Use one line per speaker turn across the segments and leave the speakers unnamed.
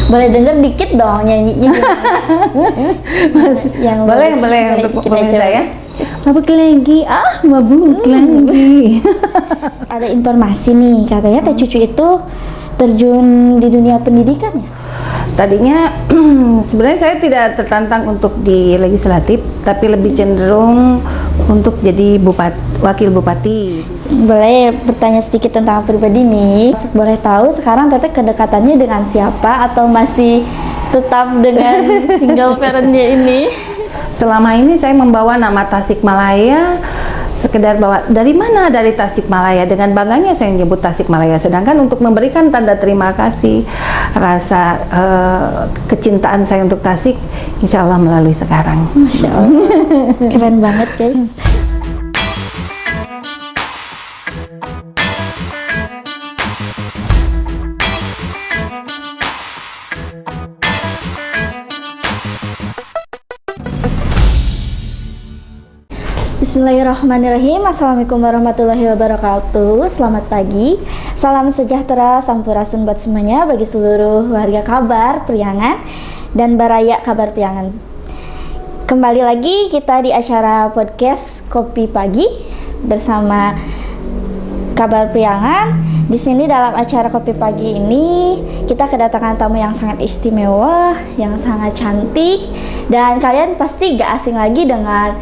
Boleh denger dikit dong nyanyinya yang
boleh untuk pemirsa ya.
Mabuk lagi, mabuk lagi. Ada informasi nih, katanya Teh Cucu itu terjun di dunia pendidikan ya?
Tadinya sebenarnya saya tidak tertantang untuk di legislatif, tapi lebih cenderung untuk jadi wakil bupati.
Boleh bertanya sedikit tentang pribadi nih? Boleh tahu sekarang Teteh kedekatannya dengan siapa atau masih tetap dengan single parentnya ini?
Selama ini saya membawa nama Tasikmalaya, sekedar bawa dari mana, dari Tasikmalaya, dengan bangganya saya menyebut Tasikmalaya. Sedangkan untuk memberikan tanda terima kasih, rasa kecintaan saya untuk Tasik, insya Allah melalui sekarang.
Masya Allah, keren banget guys. Bismillahirrahmanirrahim. Assalamualaikum warahmatullahi wabarakatuh. Selamat pagi, salam sejahtera, sampurasun buat semuanya, bagi seluruh warga Kabar Priangan dan Baraya Kabar Priangan. Kembali lagi kita di acara podcast Kopi Pagi bersama Kabar Priangan. Di sini dalam acara Kopi Pagi ini kita kedatangan tamu yang sangat istimewa, yang sangat cantik, dan kalian pasti gak asing lagi dengan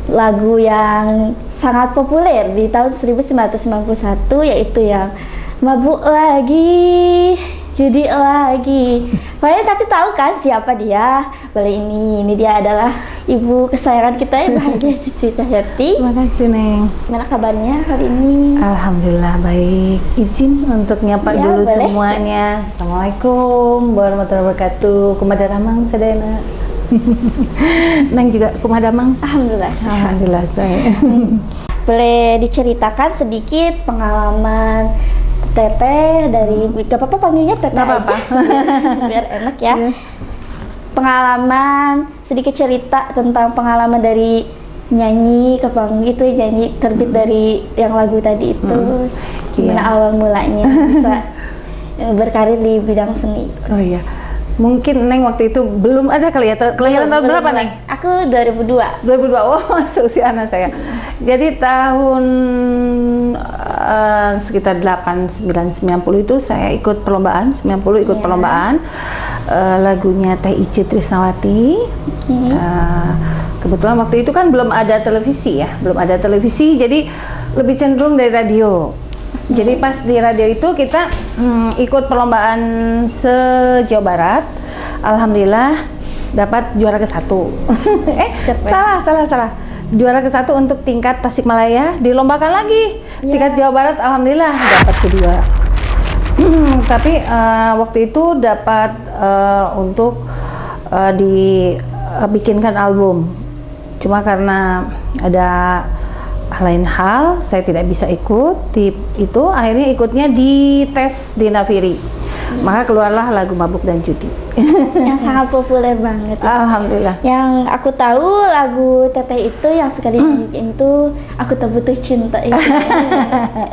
lagu yang sangat populer di tahun 1991, yaitu yang Mabuk Lagi, Judi Lagi. Kalian kasih tahu kan siapa dia? Boleh, ini dia adalah ibu kesayangan kita, Ibu Cucu Cahyati.
Terima kasih, Neng.
Gimana kabarnya hari ini?
Alhamdulillah baik. Izin untuk nyapa dulu
boleh.
semuanya. Assalamualaikum warahmatullahi wabarakatuh. Kumadamang sadayana. Neng juga kumadamang. Alhamdulillah saya.
Boleh diceritakan sedikit pengalaman Teteh dari, gak apa-apa panggilnya Teteh aja biar enak ya. Pengalaman, sedikit cerita tentang pengalaman dari nyanyi ke panggung itu, nyanyi terbit dari yang lagu tadi itu. Gimana awal mulanya bisa berkarir di bidang seni?
Oh iya, mungkin Neng waktu itu belum ada kali ya. Kelahiran tahun berapa, Neng?
Aku 2002.
2002, oh seusia anak saya. Jadi tahun sekitar 89-90 itu saya ikut perlombaan, 90 ikut perlombaan lagunya Teh Ice Trisnawati. Kebetulan waktu itu kan belum ada televisi ya, jadi lebih cenderung dari radio. Jadi pas di radio itu kita ikut perlombaan se-Jawa Barat. Alhamdulillah dapat juara ke-1. Salah. Juara ke-1 untuk tingkat Tasikmalaya, dilombakan lagi. Tingkat Jawa Barat alhamdulillah dapat kedua. Tapi waktu itu dapat untuk dibikinkan album. Cuma karena ada lain hal, saya tidak bisa ikut itu. Akhirnya ikutnya di tes di Naviri. Maka keluarlah lagu Mabuk dan Judi.
Yang sangat populer banget ya.
Alhamdulillah.
Yang aku tahu lagu Teteh itu yang sekali nyanyiin itu Aku Tak Butuh Cinta itu.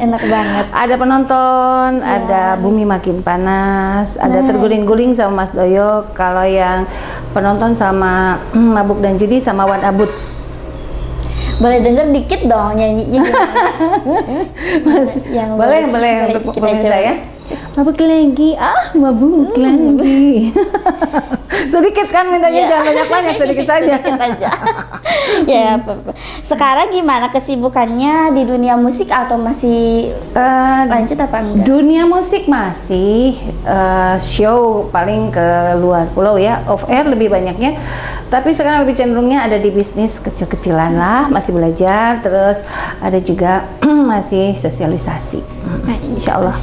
Enak banget.
Ada penonton, ada Bumi Makin Panas, ada Terguling-guling sama Mas Doyo. Kalau yang penonton sama Mabuk dan Judi sama Wan Abut.
Boleh denger dikit dong nyanyinya.
Boleh untuk pemirsa ya.
Mabuk lagi, mabuk lagi.
Sedikit kan mintanya, jangan banyak-banyak, sedikit saja.
Ya, apa-apa. Sekarang gimana kesibukannya di dunia musik atau masih lanjut apa enggak?
Dunia musik masih show paling ke luar pulau ya, off air lebih banyaknya. Tapi sekarang lebih cenderungnya ada di bisnis kecil-kecilan lah, masih belajar, terus ada juga masih sosialisasi. Insya Allah.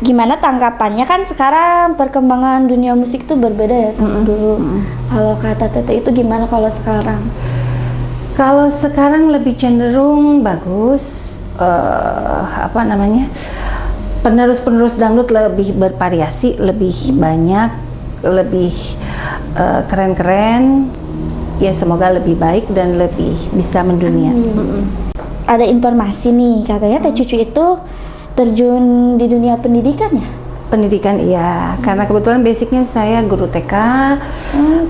Gimana tanggapannya, kan sekarang perkembangan dunia musik tuh berbeda ya sama dulu. Kalau kata Teteh itu gimana kalau sekarang? Kalau sekarang lebih cenderung bagus, penerus-penerus dangdut lebih bervariasi, lebih banyak, lebih keren-keren. Ya semoga lebih baik dan lebih bisa mendunia.
Ada informasi nih, katanya Teh Cucu itu terjun di dunia pendidikan ya?
Pendidikan iya, karena kebetulan basicnya saya guru TK,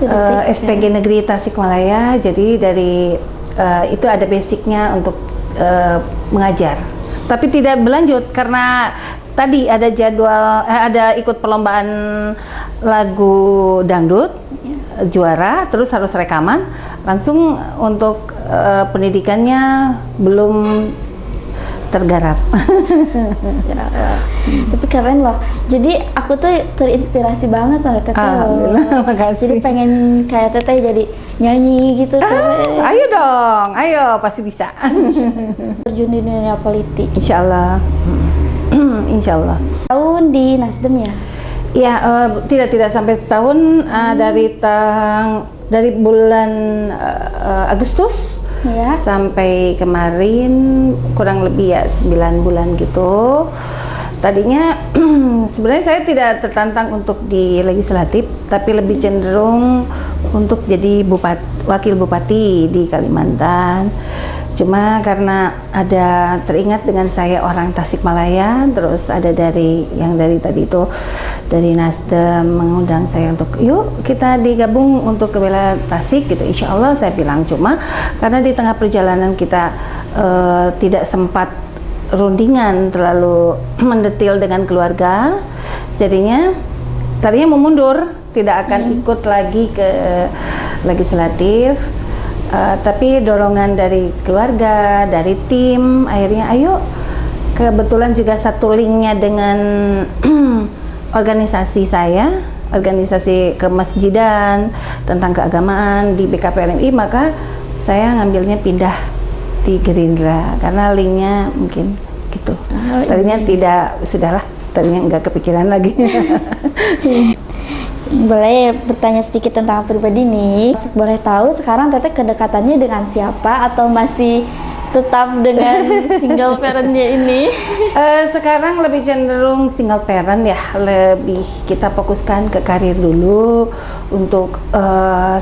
guru TK.
SPG Negeri Tasikmalaya, jadi dari itu ada basicnya untuk mengajar. Tapi tidak berlanjut karena tadi ada jadwal, ada ikut perlombaan lagu dangdut, juara, terus harus rekaman, langsung untuk pendidikannya belum tergarap.
Tapi keren loh. Jadi aku tuh terinspirasi banget sama Teteh loh.
Alhamdulillah, makasih.
Jadi pengen kayak Teteh jadi nyanyi gitu.
Ayo dong, ayo pasti bisa.
Terjun di dunia politik.
Insya Allah. Insya Allah.
Tahun di Nasdem ya?
Ya, tidak sampai tahun, dari bulan Agustus
Ya.
sampai kemarin kurang lebih ya 9 bulan gitu. Tadinya sebenarnya saya tidak tertantang untuk di legislatif, tapi lebih cenderung untuk jadi wakil bupati di Kalimantan. Cuma karena ada teringat dengan saya orang Tasikmalaya, terus ada dari tadi itu dari Nasdem mengundang saya untuk yuk kita digabung untuk ke wilayah Tasik gitu. Insya Allah saya bilang, cuma karena di tengah perjalanan kita tidak sempat rundingan terlalu mendetil dengan keluarga, jadinya tadinya mau mundur, tidak akan ikut lagi ke legislatif. Tapi dorongan dari keluarga, dari tim, akhirnya ayo, kebetulan juga satu linknya dengan organisasi saya, organisasi kemasjidan tentang keagamaan di BKPLMI, maka saya ngambilnya pindah di Gerindra karena linknya mungkin gitu. Tadinya tadinya nggak kepikiran lagi.
Boleh bertanya sedikit tentang pribadi nih. Boleh tahu sekarang Teteh kedekatannya dengan siapa atau masih tetap dengan single parentnya ini?
Sekarang lebih cenderung single parent ya, lebih kita fokuskan ke karir dulu. Untuk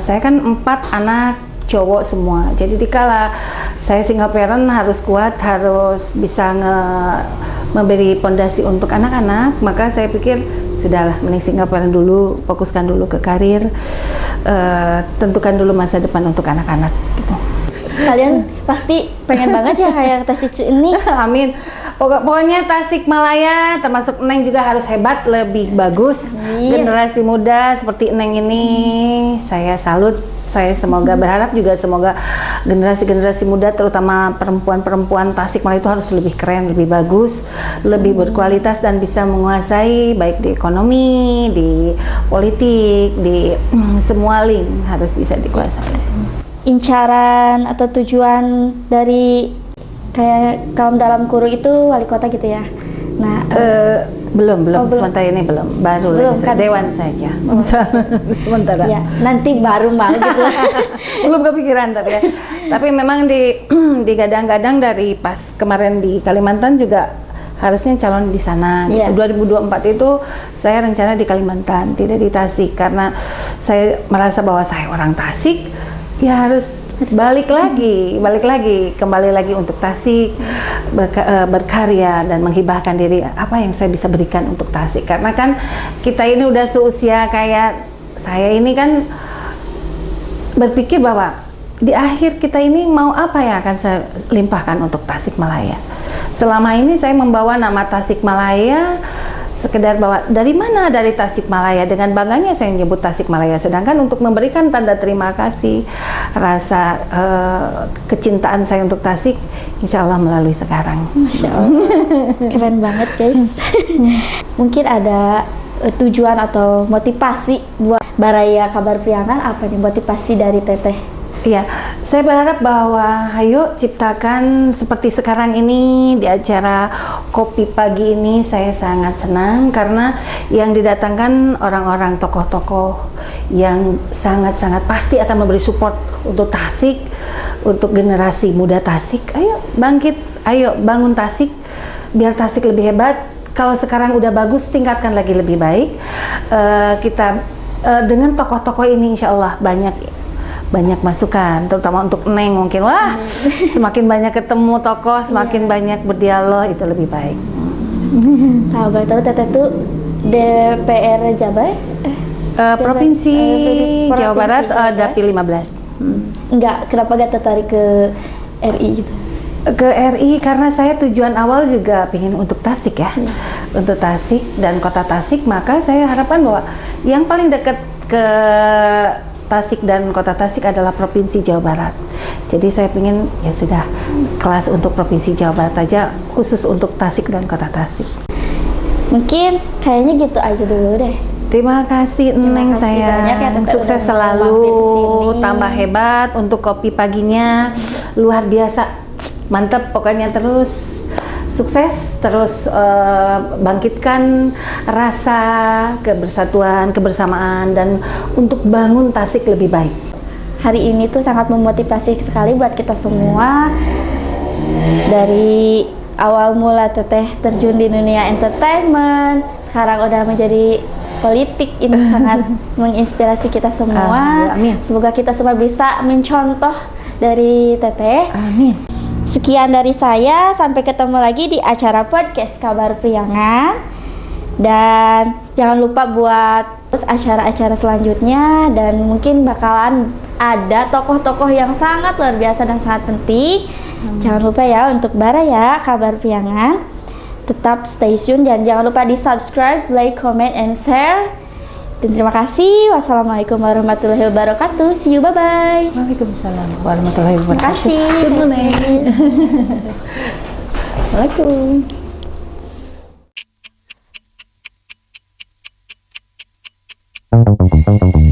saya kan 4 anak cowok semua, jadi dikala saya single parent harus kuat, harus bisa memberi pondasi untuk anak-anak, maka saya pikir sudahlah, mending single parent dulu, fokuskan dulu ke karir, tentukan dulu masa depan untuk anak-anak gitu.
Kalian pasti pengen banget ya kayak Teh Cici ini.
Amin. Pokoknya Tasikmalaya termasuk Neng juga harus hebat, lebih bagus. Generasi muda seperti Neng ini saya salut. Saya semoga berharap juga semoga generasi-generasi muda terutama perempuan-perempuan Tasikmalaya itu harus lebih keren, lebih bagus, lebih berkualitas dan bisa menguasai baik di ekonomi, di politik, di semua link harus bisa dikuasai.
Incaran atau tujuan dari kayak kaum dalam kurung itu wali kota gitu ya? Nah,
belum sementara ini belum, baru lagi
kan?
dewan saja. Sementara.
Ya, nanti baru mau gitu.
Belum kepikiran tapi ya. Tapi memang digadang-gadang dari pas kemarin di Kalimantan juga harusnya calon di sana.
Yeah.
Gitu. 2024 itu saya rencana di Kalimantan, tidak di Tasik, karena saya merasa bahwa saya orang Tasik. Ya harus balik lagi, kembali lagi untuk Tasik, berkarya dan menghibahkan diri. Apa yang saya bisa berikan untuk Tasik? Karena kan kita ini udah seusia kayak saya ini kan berpikir bahwa di akhir kita ini mau apa yang akan saya limpahkan untuk Tasikmalaya. Selama ini saya membawa nama Tasikmalaya sekedar bahwa dari mana, dari Tasikmalaya, dengan bangganya saya menyebut Tasikmalaya, sedangkan untuk memberikan tanda terima kasih, rasa kecintaan saya untuk Tasik, insya Allah melalui sekarang.
Masya Allah, keren banget guys. Mungkin ada tujuan atau motivasi buat Baraya Kabar Priangan, apa nih motivasi dari Teteh?
Iya, saya berharap bahwa ayo ciptakan seperti sekarang ini di acara Kopi Pagi ini. Saya sangat senang karena yang didatangkan orang-orang tokoh-tokoh yang sangat-sangat pasti akan memberi support untuk Tasik, untuk generasi muda Tasik. Ayo bangkit, ayo bangun Tasik, biar Tasik lebih hebat. Kalau sekarang udah bagus, tingkatkan lagi lebih baik. Kita dengan tokoh-tokoh ini insya Allah banyak masukan, terutama untuk Neng mungkin. Wah, semakin banyak ketemu tokoh, semakin banyak berdialog, itu lebih baik.
Kalau boleh tahu Teteh tuh DPR Jabar?
Provinsi
Provinsi
Jawa Barat,
Jawa Barat.
Dapil 15.
Enggak, kenapa gak tertarik ke RI gitu?
Ke RI karena saya tujuan awal juga pengen untuk Tasik ya, untuk Tasik dan kota Tasik, maka saya harapkan bahwa yang paling dekat ke Tasik dan kota Tasik adalah Provinsi Jawa Barat. Jadi saya pengen ya sudah kelas untuk Provinsi Jawa Barat aja, khusus untuk Tasik dan kota Tasik.
Mungkin kayaknya gitu aja dulu deh.
Terima kasih
kasih
Neng, saya
banyak ya, Tete,
sukses
udah
selalu,
mampir kesini.
tambah hebat untuk kopi paginya, luar biasa, mantep pokoknya, terus sukses, terus bangkitkan rasa kebersatuan, kebersamaan, dan untuk bangun Tasik lebih baik.
Hari ini tuh sangat memotivasi sekali buat kita semua. Dari awal mula Teteh terjun di dunia entertainment, sekarang udah menjadi politik, ini sangat menginspirasi kita semua.
Amin.
Semoga kita semua bisa mencontoh dari Teteh.
Amin.
Sekian dari saya, sampai ketemu lagi di acara podcast Kabar Priangan. Dan jangan lupa buat terus acara-acara selanjutnya, dan mungkin bakalan ada tokoh-tokoh yang sangat luar biasa dan sangat penting. Jangan lupa ya untuk Baraya Kabar Priangan. Tetap stay tune dan jangan lupa di subscribe, like, comment, and share. Dan terima kasih. Wassalamualaikum warahmatullahi wabarakatuh. See you, bye-bye.
Waalaikumsalam warahmatullahi
Terima
wabarakatuh.
kasih.
Good morning. Waalaikumsalam.